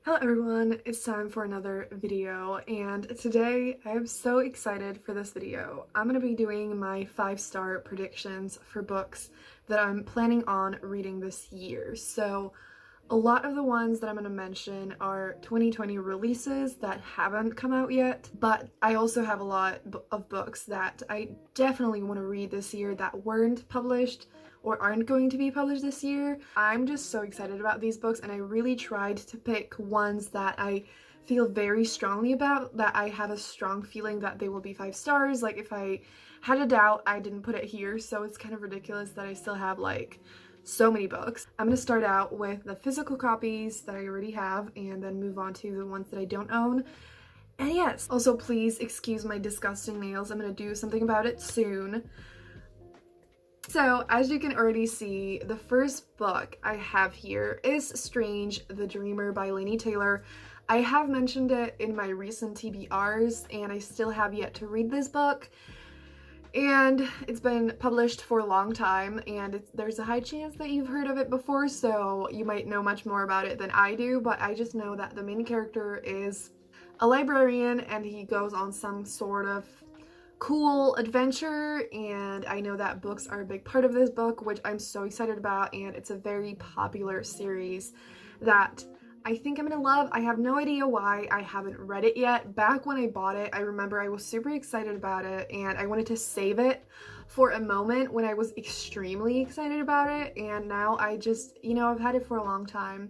Hello everyone, it's time for another video, and today I am so excited for this video. I'm going to be doing my 5-star predictions for books that I'm planning on reading this year. So a lot of the ones that I'm going to mention are 2020 releases that haven't come out yet, but I also have a lot of books that I definitely want to read this year that weren't published or aren't going to be published this year. I'm just so excited about these books, and I really tried to pick ones that I feel very strongly about, that I have a strong feeling that they will be 5 stars. Like, if I had a doubt, I didn't put it here, so it's kind of ridiculous that I still have like so many books. I'm gonna start out with the physical copies that I already have and then move on to the ones that I don't own. And yes, also please excuse my disgusting nails. I'm gonna do something about it soon. So, as you can already see, the first book I have here is Strange the Dreamer by Laini Taylor. I have mentioned it in my recent TBRs, and I still have yet to read this book. And it's been published for a long time, and there's a high chance that you've heard of it before, so you might know much more about it than I do, but I just know that the main character is a librarian, and he goes on some sort of cool adventure, and I know that books are a big part of this book, which I'm so excited about, and it's a very popular series that I think I'm gonna love. I have no idea why I haven't read it yet. Back when I bought it, I remember I was super excited about it, and I wanted to save it for a moment when I was extremely excited about it, and now I just, I've had it for a long time,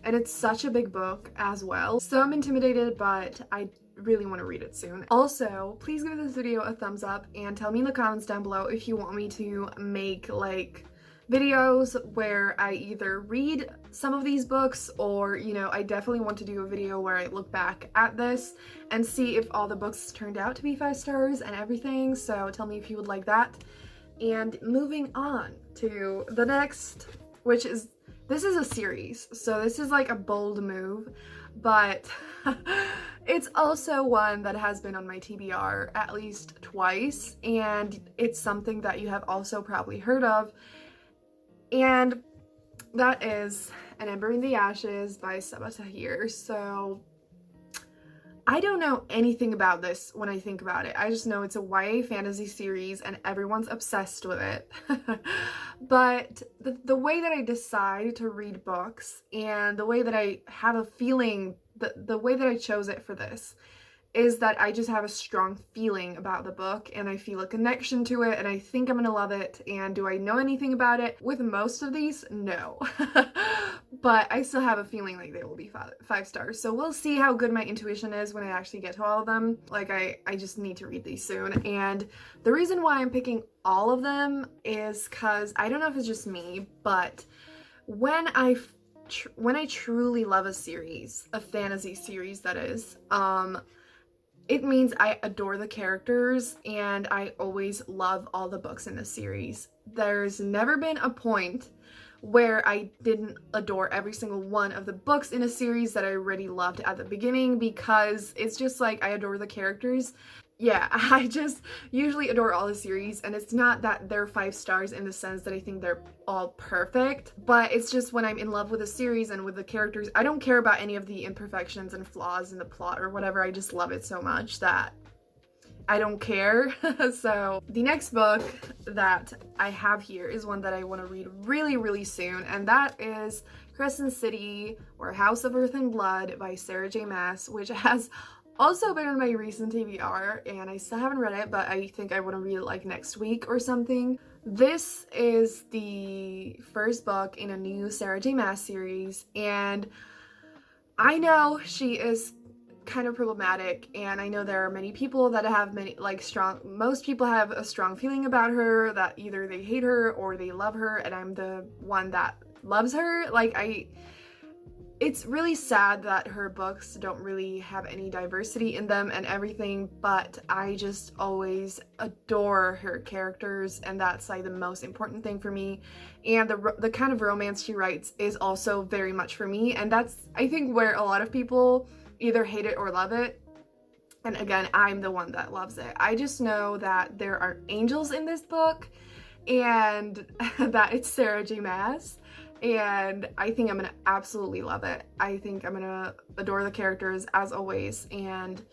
and it's such a big book as well. So I'm intimidated, but I really want to read it soon. Also, please give this video a thumbs up and tell me in the comments down below if you want me to make like videos where I either read some of these books, or I definitely want to do a video where I look back at this and see if all the books turned out to be 5 stars and everything. So tell me if you would like that. And moving on to the next, this is a series, so this is like a bold move, but it's also one that has been on my TBR at least twice, and it's something that you have also probably heard of, and that is An Ember in the Ashes by Sabaa Tahir. So I don't know anything about this when I think about it. I just know it's a YA fantasy series and everyone's obsessed with it. But the way that I decide to read books, and the way that I have a feeling, the way that I chose it for this is that I just have a strong feeling about the book, and I feel a connection to it, and I think I'm gonna love it. And do I know anything about it? With most of these, no. But I still have a feeling like they will be 5 stars. So we'll see how good my intuition is when I actually get to all of them. Like, I just need to read these soon. And the reason why I'm picking all of them is because I don't know if it's just me, but when I truly love a series, a fantasy series that is, it means I adore the characters, and I always love all the books in the series. There's never been a point where I didn't adore every single one of the books in a series that I already loved at the beginning, because it's just like I adore the characters. Yeah, I just usually adore all the series, and it's not that they're 5 stars in the sense that I think they're all perfect, but it's just when I'm in love with a series and with the characters, I don't care about any of the imperfections and flaws in the plot or whatever. I just love it so much that I don't care. So the next book that I have here is one that I want to read really, really soon, and that is Crescent City, or House of Earth and Blood by Sarah J Maas, which has also been on my recent TBR, and I still haven't read it, but I think I want to read it like next week or something. This is the first book in a new Sarah J Maas series, and I know she is kind of problematic, and I know there are many people that have most people have a strong feeling about her, that either they hate her or they love her, and I'm the one that loves her. It's really sad that her books don't really have any diversity in them and everything, but I just always adore her characters, and that's like the most important thing for me. And the kind of romance she writes is also very much for me, and that's, I think, where a lot of people either hate it or love it. And again, I'm the one that loves it. I just know that there are angels in this book, and that it's Sarah J Maas. and I think I'm gonna absolutely love it. I think I'm gonna adore the characters as always, and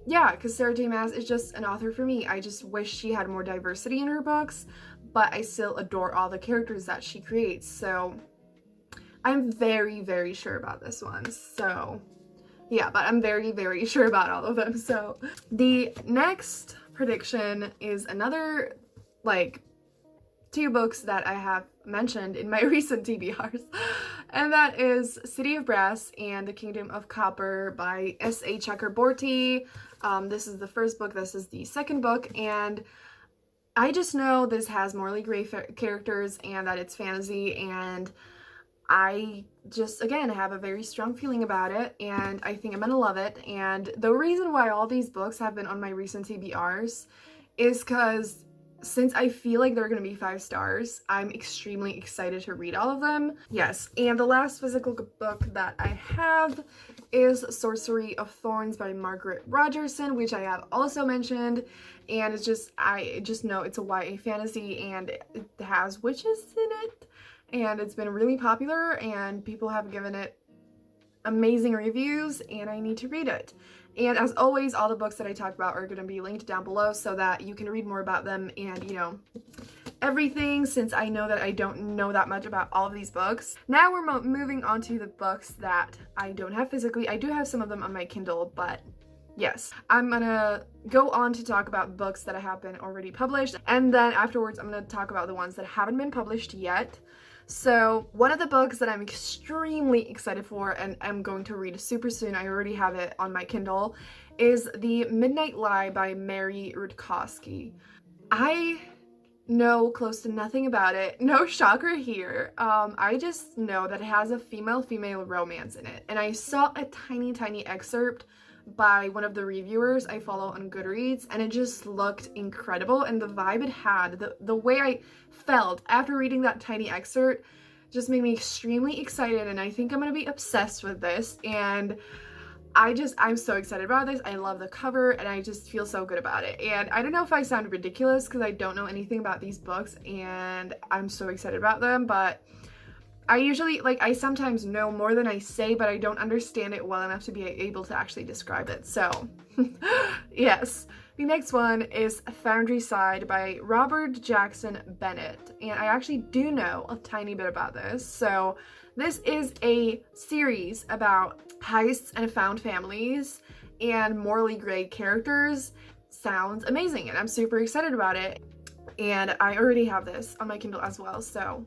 yeah, because Sarah J Maas is just an author for me. I just wish she had more diversity in her books, but I still adore all the characters that she creates, so I'm very, very sure about this one. So yeah, but I'm very, very sure about all of them. So the next prediction is another, like, 2 books that I have mentioned in my recent TBRs, and that is City of Brass and The Kingdom of Copper by S.A. Chakraborty. This is the first book, this is the second book, and I just know this has Morley Gray characters and that it's fantasy, and I just, again, have a very strong feeling about it, and I think I'm gonna love it. And the reason why all these books have been on my recent TBRs is because since I feel like they're gonna be 5 stars, I'm extremely excited to read all of them. Yes, and the last physical book that I have is Sorcery of Thorns by Margaret Rogerson, which I have also mentioned, and it's just, I just know it's a YA fantasy and it has witches in it, and it's been really popular and people have given it amazing reviews, and I need to read it. And as always, all the books that I talk about are going to be linked down below so that you can read more about them and, you know, everything, since I know that I don't know that much about all of these books. Now we're moving on to the books that I don't have physically. I do have some of them on my Kindle, but yes, I'm gonna go on to talk about books that have been already published, and then afterwards I'm gonna talk about the ones that haven't been published yet. So one of the books that I'm extremely excited for and I'm going to read super soon, I already have it on my Kindle, is The Midnight Lie by Mary Rutkowski. I know close to nothing about it, no shocker here. I just know that it has a female-female romance in it, and I saw a tiny excerpt by one of the reviewers I follow on Goodreads, and it just looked incredible, and the vibe it had, the way I felt after reading that tiny excerpt just made me extremely excited, and I think I'm gonna be obsessed with this, and I'm so excited about this. I love the cover and I just feel so good about it. And I don't know if I sound ridiculous because I don't know anything about these books and I'm so excited about them, but I usually, like, I sometimes know more than I say, but I don't understand it well enough to be able to actually describe it. So, yes. The next one is Foundryside by Robert Jackson Bennett. And I actually do know a tiny bit about this. So, this is a series about heists and found families and morally gray characters. Sounds amazing, and I'm super excited about it. And I already have this on my Kindle as well, so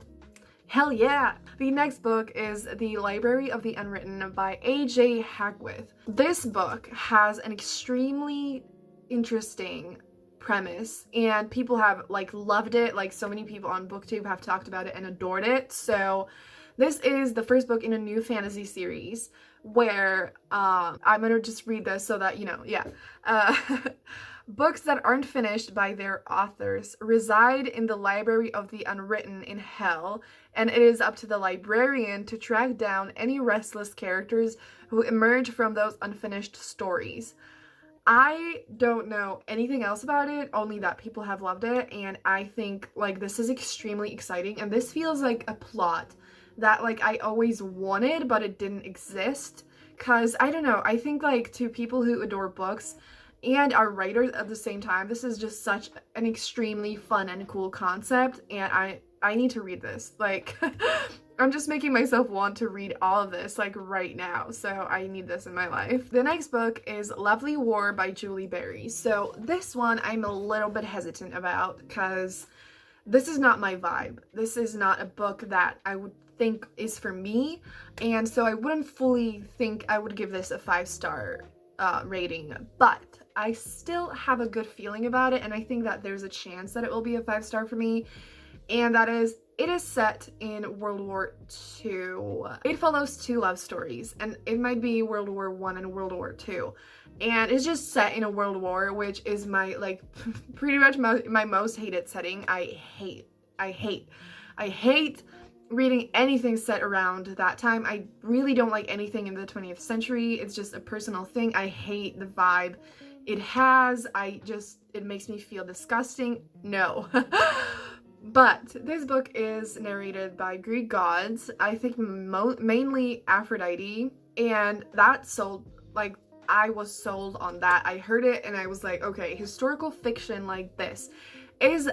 hell yeah! The next book is The Library of the Unwritten by A.J. Hagwith. This book has an extremely interesting premise, and people have, like, loved it. Like, so many people on BookTube have talked about it and adored it. So this is the first book in a new fantasy series where I'm gonna just read this so that, you know, yeah. Books that aren't finished by their authors reside in the Library of the Unwritten in Hell, and it is up to the librarian to track down any restless characters who emerge from those unfinished stories. I don't know anything else about it, only that people have loved it, and I think, like, this is extremely exciting, and this feels like a plot that, like, I always wanted, but it didn't exist, because, I don't know, I think, like, to people who adore books and are writers at the same time, this is just such an extremely fun and cool concept, and I need to read this. Like, I'm just making myself want to read all of this, like, right now, so I need this in my life. The next book is Lovely War by Julie Berry. So this one I'm a little bit hesitant about, because this is not my vibe. This is not a book that I would think is for me, and so I wouldn't fully think I would give this a 5-star rating, but I still have a good feeling about it, and I think that there's a chance that it will be a 5-star for me, and that is, it is set in World War II. It follows 2 love stories, and it might be World War I and World War II, and it's just set in a world war, which is my, like, pretty much my most hated setting. I hate reading anything set around that time. I really don't like anything in the 20th century. It's just a personal thing. I hate the vibe it has. It makes me feel disgusting. No. But this book is narrated by Greek gods, I think mainly Aphrodite, and that sold, like, I was sold on that. I heard it and I was like, okay, historical fiction like this is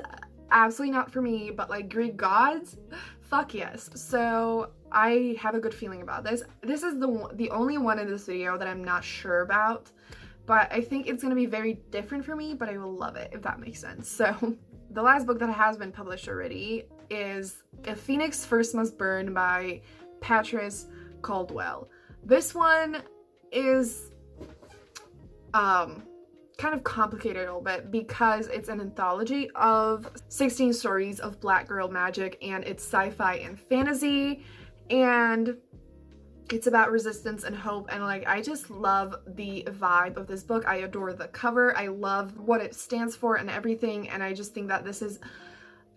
absolutely not for me, but like Greek gods, fuck yes. So I have a good feeling about this. This is the only one in this video that I'm not sure about, but I think it's gonna be very different for me, but I will love it, if that makes sense. So the last book that has been published already is A Phoenix First Must Burn by Patrice Caldwell. This one is kind of complicated a little bit because it's an anthology of 16 stories of black girl magic, and it's sci-fi and fantasy, and it's about resistance and hope, and like I just love the vibe of this book. I adore the cover. I love what it stands for and everything, and I just think that this is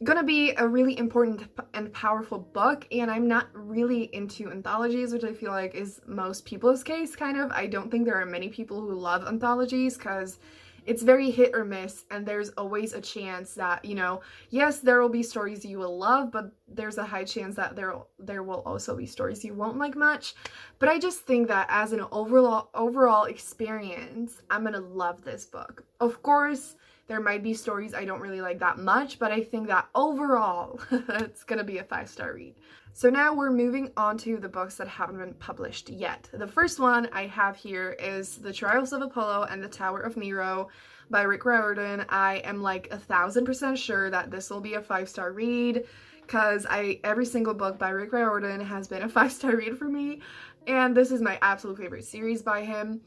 gonna be a really important and powerful book. And I'm not really into anthologies, which I feel like is most people's case, kind of. I don't think there are many people who love anthologies because it's very hit or miss, and there's always a chance that, you know, yes, there will be stories you will love, but there's a high chance that there will also be stories you won't like much. But I just think that as an overall experience, I'm gonna love this book. Of course, there might be stories I don't really like that much, but I think that overall, it's gonna be a 5-star read. So now we're moving on to the books that haven't been published yet. The first one I have here is The Trials of Apollo and the Tower of Nero by Rick Riordan. I am like 1000% sure that this will be a 5-star read because every single book by Rick Riordan has been a 5-star read for me, and this is my absolute favorite series by him.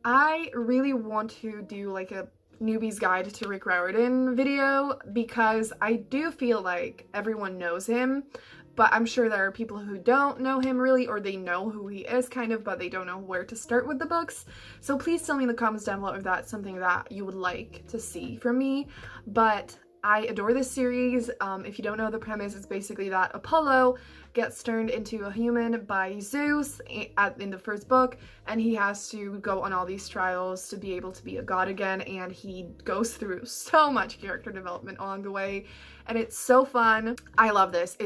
I really want to do like a newbie's guide to Rick Riordan video because I do feel like everyone knows him, but I'm sure there are people who don't know him really, or they know who he is kind of, but they don't know where to start with the books. So please tell me in the comments down below if that's something that you would like to see from me. But I adore this series. If you don't know the premise, it's basically that Apollo gets turned into a human by Zeus in the first book, and he has to go on all these trials to be able to be a god again, and he goes through so much character development along the way, and it's so fun. I love this.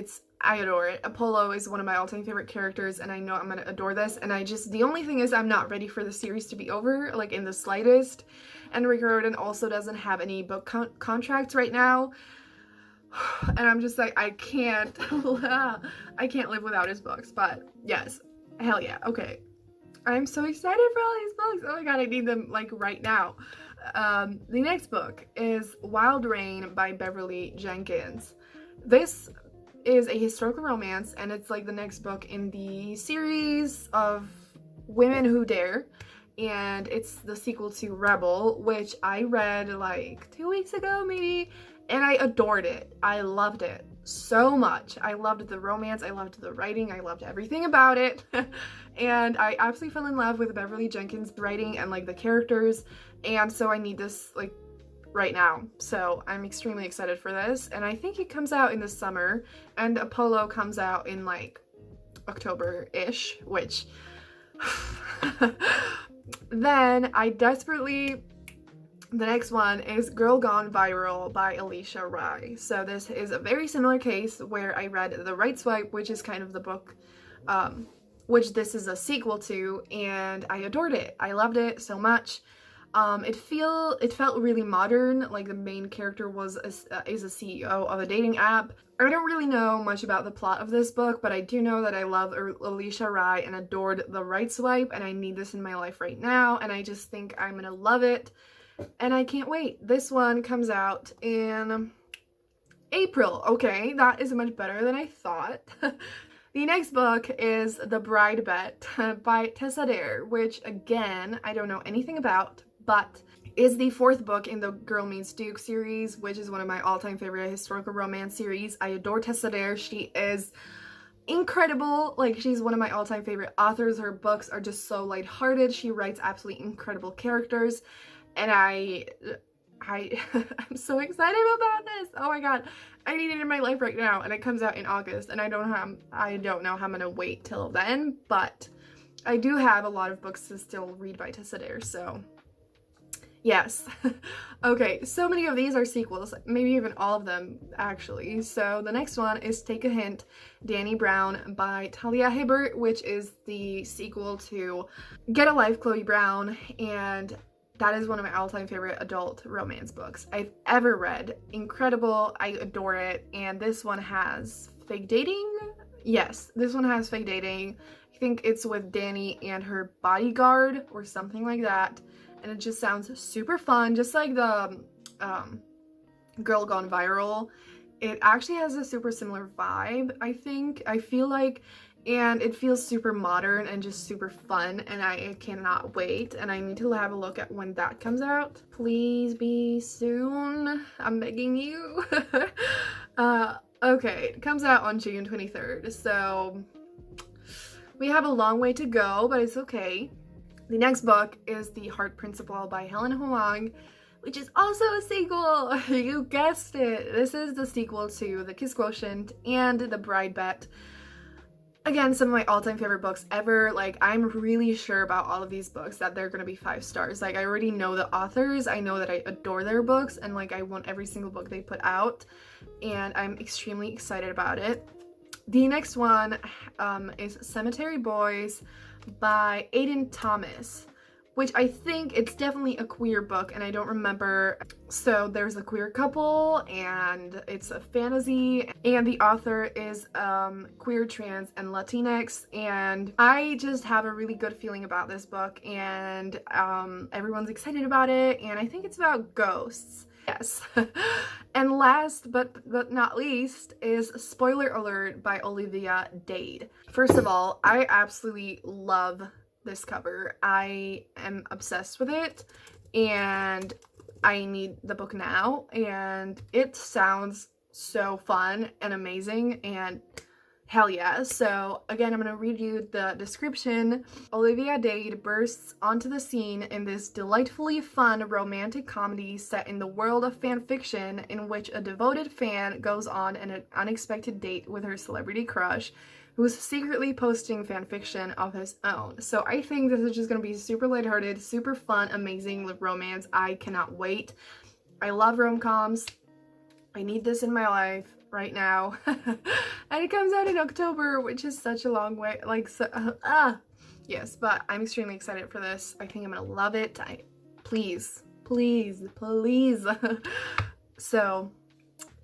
I adore it. Apollo is one of my all-time favorite characters, and I know I'm gonna adore this, and the only thing is I'm not ready for the series to be over, like in the slightest, and Rick Riordan also doesn't have any book contracts right now, and I'm just like, I can't live without his books. But yes, hell yeah, okay. I'm so excited for all these books. Oh my god, I need them like right now. The next book is Wild Rain by Beverly Jenkins. This is a historical romance, and it's like the next book in the series of Women Who Dare, and it's the sequel to Rebel, which I read like 2 weeks ago maybe, and I adored it. I loved it so much. I loved the romance, I loved the writing, I loved everything about it. And I absolutely fell in love with Beverly Jenkins' writing and like the characters, and so I need this like right now. So I'm extremely excited for this, and I think it comes out in the summer, and Apollo comes out in like October-ish, which then the next one is Girl Gone Viral by Alisha Rai. So this is a very similar case where I read The Right Swipe, which is kind of the book which this is a sequel to, and I adored it. I loved it so much. It felt really modern. Like the main character is a CEO of a dating app. I don't really know much about the plot of this book, but I do know that I love Alisha Rai and adored The Right Swipe, and I need this in my life right now, and I just think I'm gonna love it, and I can't wait. This one comes out in April. Okay, that is much better than I thought. The next book is The Bride Bet by Tessa Dare, which again, I don't know anything about, but is the 4th book in the Girl Meets Duke series, which is one of my all-time favorite historical romance series. I adore Tessa Dare. She is incredible. Like, she's one of my all-time favorite authors. Her books are just so lighthearted. She writes absolutely incredible characters, and I'm so excited about this. Oh my god, I need it in my life right now, and it comes out in August, and I don't know how I'm gonna wait till then, but I do have a lot of books to still read by Tessa Dare, so Yes. Okay, so many of these are sequels, maybe even all of them actually. So the next one is Take a Hint, Danny Brown by Talia Hibbert, which is the sequel to Get a Life, Chloe Brown, and that is one of my all-time favorite adult romance books I've ever read. Incredible, I adore it, and this one has fake dating? Yes, this one has fake dating. I think it's with Danny and her bodyguard or something like that. And it just sounds super fun, just like the Girl Gone Viral. It actually has a super similar vibe, I think. I feel like, and it feels super modern and just super fun, and I cannot wait, and I need to have a look at when that comes out. Please be soon. I'm begging you. Okay, it comes out on June 23rd, so we have a long way to go, but it's okay. The next book is The Heart Principle by Helen Hoang, which is also a sequel. You guessed it. This is the sequel to The Kiss Quotient and The Bride Bet. Again, some of my all-time favorite books ever. Like, I'm really sure about all of these books that they're gonna be 5 stars. Like, I already know the authors. I know that I adore their books, and like I want every single book they put out, and I'm extremely excited about it. The next one is Cemetery Boys by Aiden Thomas, which I think it's definitely a queer book, and I don't remember. So there's a queer couple, and it's a fantasy, and the author is queer, trans, and Latinx, and I just have a really good feeling about this book, and everyone's excited about it, and I think it's about ghosts. Yes. And last but not least is Spoiler Alert by Olivia Dade. First of all, I absolutely love this cover. I am obsessed with it, and I need the book now, and it sounds so fun and amazing, and hell yeah. So again, I'm going to read you the description. Olivia Dade bursts onto the scene in this delightfully fun romantic comedy set in the world of fan fiction, in which a devoted fan goes on an unexpected date with her celebrity crush, who's secretly posting fan fiction of his own. So I think this is just going to be super lighthearted, super fun, amazing romance. I cannot wait. I love rom-coms. I need this in my life right now. And it comes out in October, which is such a long way. Like, so, yes, but I'm extremely excited for this. I think I'm gonna love it. Please. So,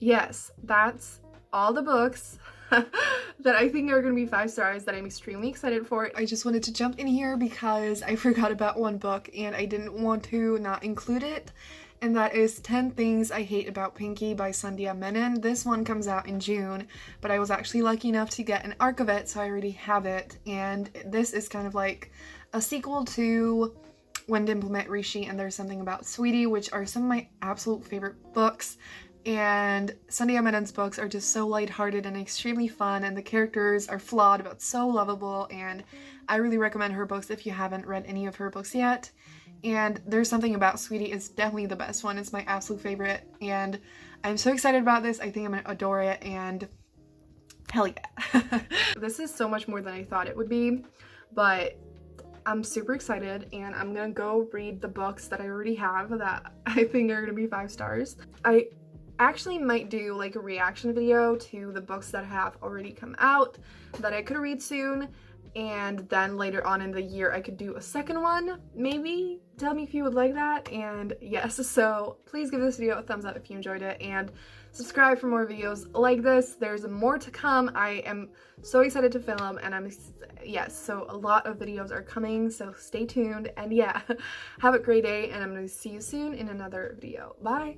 yes, that's all the books that I think are going to be 5 stars that I'm extremely excited for. I just wanted to jump in here because I forgot about one book and I didn't want to not include it, and that is 10 Things I Hate About Pinky by Sandhya Menon. This one comes out in June, but I was actually lucky enough to get an arc of it, so I already have it, and this is kind of like a sequel to When Dimple Met Rishi and There's Something About Sweetie, which are some of my absolute favorite books. And Sandhya Menon's books are just so lighthearted and extremely fun, and the characters are flawed but so lovable, and I really recommend her books if you haven't read any of her books yet. And There's Something About Sweetie is definitely the best one. It's my absolute favorite, and I'm so excited about this. I think I'm gonna adore it, and hell yeah. This is so much more than I thought it would be, but I'm super excited, and I'm gonna go read the books that I already have that I think are gonna be 5 stars. I actually might do like a reaction video to the books that have already come out that I could read soon, and then later on in the year I could do a second one, maybe. Tell me if you would like that. And yes, so please give this video a thumbs up if you enjoyed it, and subscribe for more videos like this. There's more to come. I am so excited to film, and yes, so a lot of videos are coming, so stay tuned, and yeah, have a great day, and I'm gonna see you soon in another video. Bye!